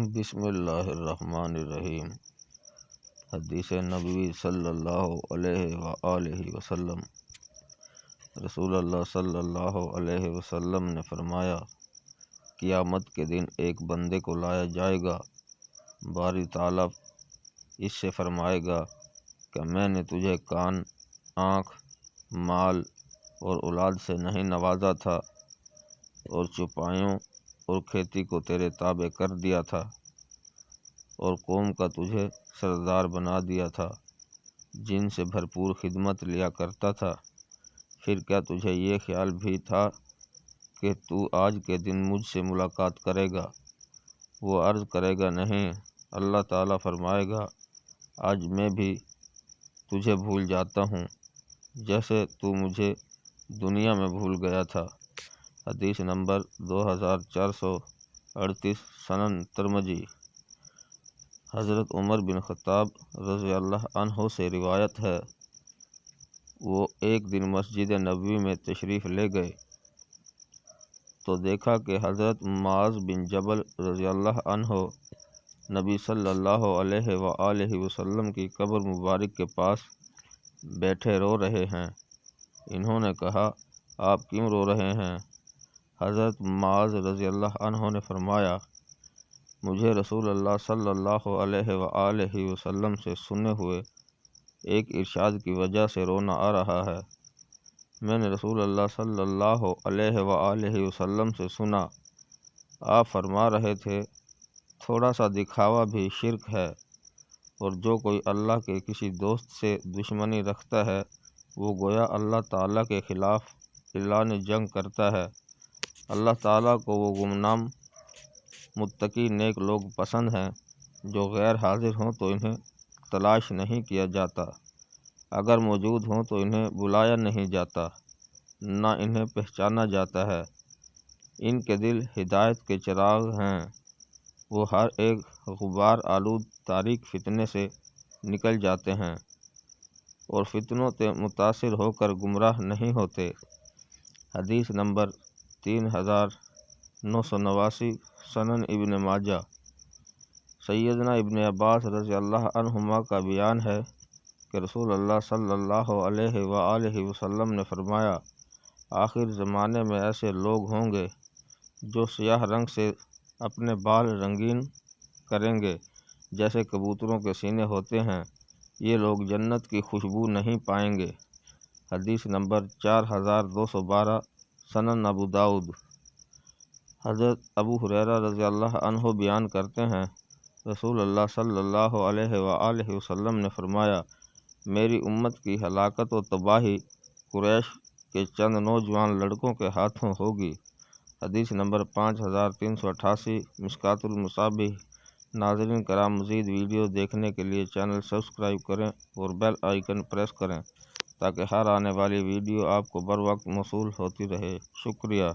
بسم اللہ الرحمن الرحیم۔ حدیث نبوی صلی اللہ علیہ وآلہ وسلم۔ رسول اللہ صلی اللہ علیہ وسلم نے فرمایا، قیامت کے دن ایک بندے کو لایا جائے گا، باری تعالیٰ اس سے فرمائے گا کہ میں نے تجھے کان، آنکھ، مال اور اولاد سے نہیں نوازا تھا، اور چوپایوں اور کھیتی کو تیرے تابع کر دیا تھا، اور قوم کا تجھے سردار بنا دیا تھا، جن سے بھرپور خدمت لیا کرتا تھا۔ پھر کیا تجھے یہ خیال بھی تھا کہ تو آج کے دن مجھ سے ملاقات کرے گا؟ وہ عرض کرے گا نہیں۔ اللہ تعالیٰ فرمائے گا، آج میں بھی تجھے بھول جاتا ہوں جیسے تو مجھے دنیا میں بھول گیا تھا۔ حدیث نمبر 2438، سنن ترمذی۔ حضرت عمر بن خطاب رضی اللہ عنہ سے روایت ہے، وہ ایک دن مسجد نبوی میں تشریف لے گئے تو دیکھا کہ حضرت معاذ بن جبل رضی اللہ عنہ نبی صلی اللہ علیہ وآلہ وسلم کی قبر مبارک کے پاس بیٹھے رو رہے ہیں۔ انہوں نے کہا، آپ کیوں رو رہے ہیں؟ حضرت معاذ رضی اللہ عنہ نے فرمایا، مجھے رسول اللہ صلی اللہ علیہ وآلہ وسلم سے سنے ہوئے ایک ارشاد کی وجہ سے رونا آ رہا ہے۔ میں نے رسول اللہ صلی اللہ علیہ وآلہ وسلم سے سنا، آپ فرما رہے تھے، تھوڑا سا دکھاوا بھی شرک ہے، اور جو کوئی اللہ کے کسی دوست سے دشمنی رکھتا ہے وہ گویا اللہ تعالیٰ کے خلاف اعلان جنگ کرتا ہے۔ اللہ تعالیٰ کو وہ گمنام متقی نیک لوگ پسند ہیں جو غیر حاضر ہوں تو انہیں تلاش نہیں کیا جاتا، اگر موجود ہوں تو انہیں بلایا نہیں جاتا، نہ انہیں پہچانا جاتا ہے۔ ان کے دل ہدایت کے چراغ ہیں، وہ ہر ایک غبار آلود تاریک فتنے سے نکل جاتے ہیں اور فتنوں سے متاثر ہو کر گمراہ نہیں ہوتے۔ حدیث نمبر 3989، سنن ابن ماجہ۔ سیدنا ابن عباس رضی اللہ عنہما کا بیان ہے کہ رسول اللہ صلی اللہ علیہ وآلہ وسلم نے فرمایا، آخر زمانے میں ایسے لوگ ہوں گے جو سیاہ رنگ سے اپنے بال رنگین کریں گے جیسے کبوتروں کے سینے ہوتے ہیں، یہ لوگ جنت کی خوشبو نہیں پائیں گے۔ حدیث نمبر 4212، سنن ابو داؤد۔ حضرت ابو ہریرہ رضی اللہ عنہ بیان کرتے ہیں، رسول اللہ صلی اللہ علیہ وآلہ وسلم نے فرمایا، میری امت کی ہلاکت و تباہی قریش کے چند نوجوان لڑکوں کے ہاتھوں ہوگی۔ حدیث نمبر 5388، مشکوٰۃ المصابیح۔ ناظرین کرام، مزید ویڈیو دیکھنے کے لیے چینل سبسکرائب کریں اور بیل آئیکن پریس کریں تاکہ ہر آنے والی ویڈیو آپ کو بر وقت موصول ہوتی رہے۔ شکریہ۔